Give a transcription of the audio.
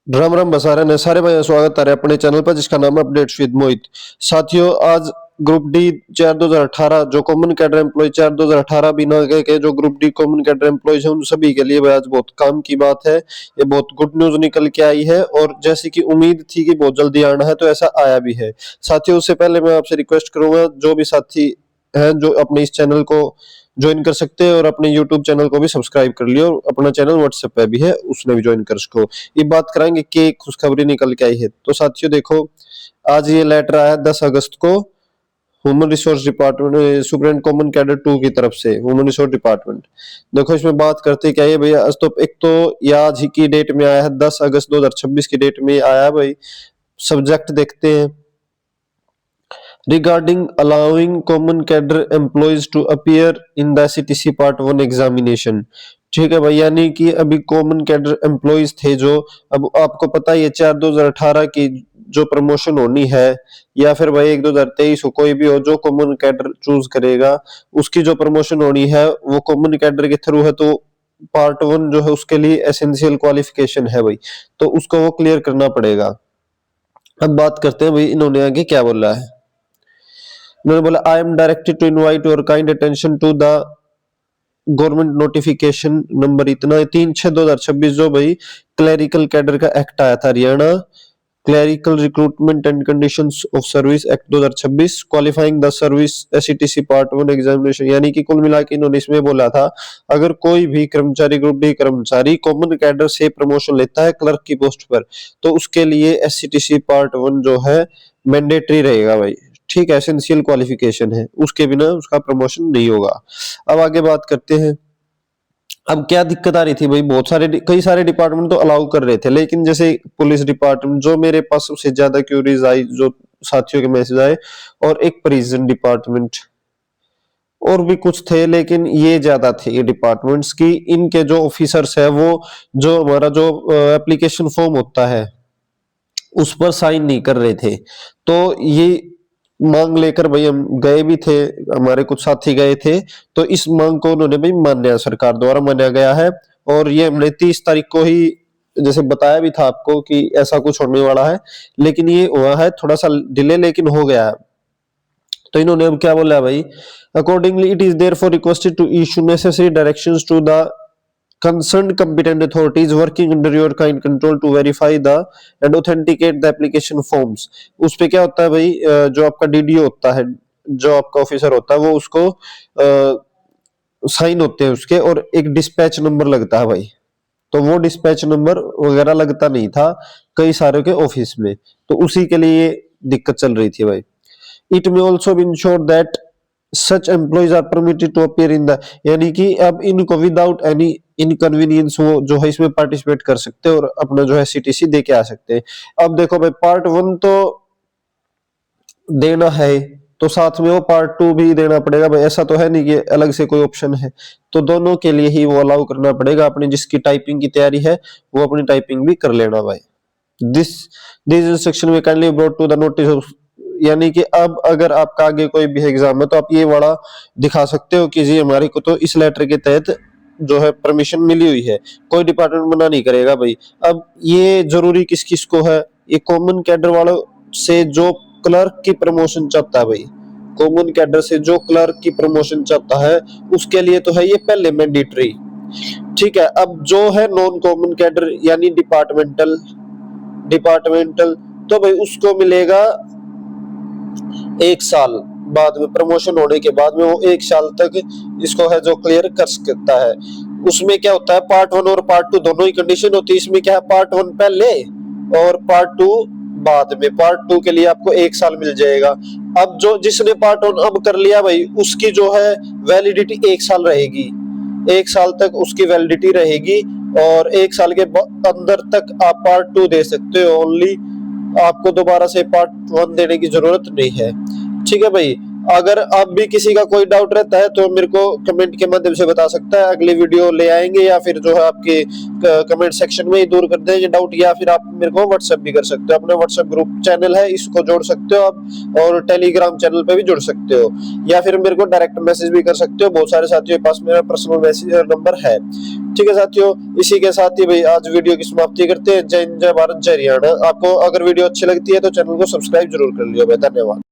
राम राम बसारे ने सारे भाई स्वागत है अपने चैनल पर जिसका नाम है अपडेट्स विद मोहित। साथियों, आज ग्रुप डी 4 2018 जो कॉमन कैडर एम्प्लॉय 4 2018 बिना के जो group D common cadre employees हैं उन सभी के लिए भाई आज बहुत काम की बात है। ये बहुत गुड न्यूज निकल के आई है और जैसी कि उम्मीद थी कि बहुत जल्दी आना है तो ऐसा आया भी है। साथियों, उससे पहले मैं आपसे रिक्वेस्ट करूंगा, जो भी साथी हैं जो अपने इस चैनल को ज्वाइन कर सकते हैं और अपने यूट्यूब चैनल को भी सब्सक्राइब कर लियो। अपना चैनल व्हाट्सएप पे भी है, उसने भी ज्वाइन कर सको। ये बात कराएंगे कि खुशखबरी निकल के आई है। तो साथियों देखो, आज ये लेटर आया 10 अगस्त को human resource department supreme common cadre 2 की तरफ से ह्यूमन रिसोर्स डिपार्टमेंट। देखो इसमें बात करते क्या है भैया। आज तो एक तो ये आज ही की डेट में आया है, 10 अगस्त 2026 की डेट में आया है भाई। सब्जेक्ट देखते हैं, regarding allowing common cadre employees to appear in the SCTC Part 1 examination। ठीक है भाई, यानी कि अभी कॉमन कैडर एम्प्लॉइज थे जो, अब आपको पता है ये 4/2018 की जो प्रमोशन होनी है या फिर भाई 1/2023 हो, कोई भी हो जो कॉमन कैडर चूज करेगा उसकी जो प्रमोशन होनी है वो कॉमन कैडर के थ्रू है। तो पार्ट 1 जो है उसके लिए एसेंशियल क्वालिफिकेशन है भाई, तो उसको वो क्लियर करना पड़ेगा। अब बात करते हैं भाई इन्होंने आगे क्या बोला है। उन्होंने बोला, I am directed to invite your kind attention to the government notification number इतना 3/6/2026 जो भाई क्लरिकल कैडर का एक्ट आया था Haryana clerical recruitment and conditions of service act 2026 qualifying the service SCTC part 1 examination. यानी कि कुल मिला के इन्होंने इसमें बोला था, अगर कोई भी कर्मचारी ग्रुप डी कर्मचारी कॉमन कैडर से प्रमोशन लेता है क्लर्क की पोस्ट पर तो उसके लिए एससीटीसी पार्ट 1 जो है मैंडेटरी रहेगा भाई। ठीक है, एसेंशियल क्वालिफिकेशन है, उसके बिना उसका प्रमोशन नहीं होगा। अब आगे बात करते हैं। अब क्या दिक्कत आ रही थी भाई, बहुत सारे कई सारे डिपार्टमेंट तो अलाउ कर रहे थे, लेकिन जैसे पुलिस डिपार्टमेंट जो मेरे पास सबसे ज्यादा क्यूरीज आई, जो साथियों के मैसेज आए, और एक प्रिजन डिपार्टमेंट और भी कुछ थे, लेकिन ये ज्यादा थे ये डिपार्टमेंट्स की। इनके जो ऑफिसर्स है वो जो हमारा जो एप्लीकेशन फॉर्म होता है उस पर साइन नहीं कर रहे थे। तो ये मांग लेकर भाई हम गए भी थे, हमारे कुछ साथी गए थे, तो इस मांग को उन्होंने भाई मान्या सरकार द्वारा माना गया है। और ये हमने 30 तारीख को ही जैसे बताया भी था आपको कि ऐसा कुछ होने वाला है, लेकिन ये हुआ है थोड़ा सा डिले, लेकिन हो गया है। तो इन्होंने अब क्या बोला है भाई, accordingly it is therefore requested to issue necessary directions to the concerned competent authorities working under your kind control to verify the and authenticate the application forms। उस पे क्या होता है भाई, जो आपका डीडीओ होता है, जो आपका ऑफिसर होता है वो उसको साइन होते हैं उसके, और एक डिस्पैच नंबर लगता है भाई। तो वो डिस्पैच नंबर वगैरह लगता नहीं था कई सारे के ऑफिस में, तो उसी के लिए दिक्कत चल रही थी भाई। It may also be insure that such employees are permitted to appear in the, यानी कि अब इनको विदाउट एनी इनकन्वीनियंस वो जो है इसमें पार्टिसिपेट कर सकते हैं और अपना जो है सीटीसी दे के आ सकते हैं। अब देखो भाई, पार्ट 1 तो देना है तो साथ में वो पार्ट 2 भी देना पड़ेगा भाई, ऐसा तो है नहीं कि अलग से कोई ऑप्शन है। तो दोनों के लिए ही वो अलाउ करना पड़ेगा। अपनी जिसकी टाइपिंग की तैयारी है वो अपनी टाइपिंग भी कर लेना भाई। दिस दिस इंस्ट्रक्शन में kindly brought to the notice of, यानी कि अब अगर आपका आगे कोई भी एग्जाम है तो आप ये वाला दिखा सकते हो कि जी हमारे को तो इस लेटर के तहत जो है परमिशन मिली हुई है, कोई डिपार्टमेंट मना नहीं करेगा भाई। अब ये जरूरी किस किस को है, ये कॉमन कैडर वालों से जो क्लर्क की प्रमोशन चाहता है भाई, कॉमन कैडर से जो क्लर्क की प्रमोशन चाहता है उसके लिए तो है ये पहले मैंडेटरी। ठीक है, अब जो है नॉन कॉमन कैडर यानी डिपार्टमेंटल डिपार्टमेंटल तो भाई उसको मिलेगा 1 साल बाद में, प्रमोशन होने के बाद में वो 1 साल तक इसको है जो क्लियर कर सकता है। उसमें क्या होता है, पार्ट 1 और पार्ट 2 दोनों ही कंडीशन होती है। इसमें क्या है, पार्ट 1 पहले और पार्ट 2 बाद में। पार्ट 2 के लिए आपको 1 साल मिल जाएगा। अब जो जिसने पार्ट 1 अब कर लिया भाई उसकी जो है वैलिडिटी 1 साल रहेगी, 1 साल तक उसकी वैलिडिटी रहेगी, और 1 साल के अंदर तक आप पार्ट 2 दे सकते हो ओनली, आपको दोबारा से पार्ट 1 देने की जरूरत नहीं है। ठीक है भाई। अगर अब भी किसी का कोई डाउट रहता है तो मेरे को कमेंट के माध्यम से बता सकता है, अगली वीडियो ले आएंगे, या फिर जो है आपके कमेंट सेक्शन में ही दूर कर दें ये डाउट, या फिर आप मेरे को व्हाट्सएप भी कर सकते हो। अपने व्हाट्सएप ग्रुप चैनल है, इसको जोड़ सकते हो आप, और टेलीग्राम चैनल पे भी जुड़ सकते हो, या फिर मेरे को डायरेक्ट मैसेज भी कर सकते हो। बहुत सारे साथियों के पास मेरा पर्सनल मैसेज नंबर है। ठीक है साथियों, इसी के साथ ही भाई आज वीडियो की समाप्ति करते हैं। जय हिंद, जय भारत, जय हरियाणा। आपको अगर वीडियो अच्छी लगती है तो चैनल को सब्सक्राइब जरूर कर लियो भाई। धन्यवाद।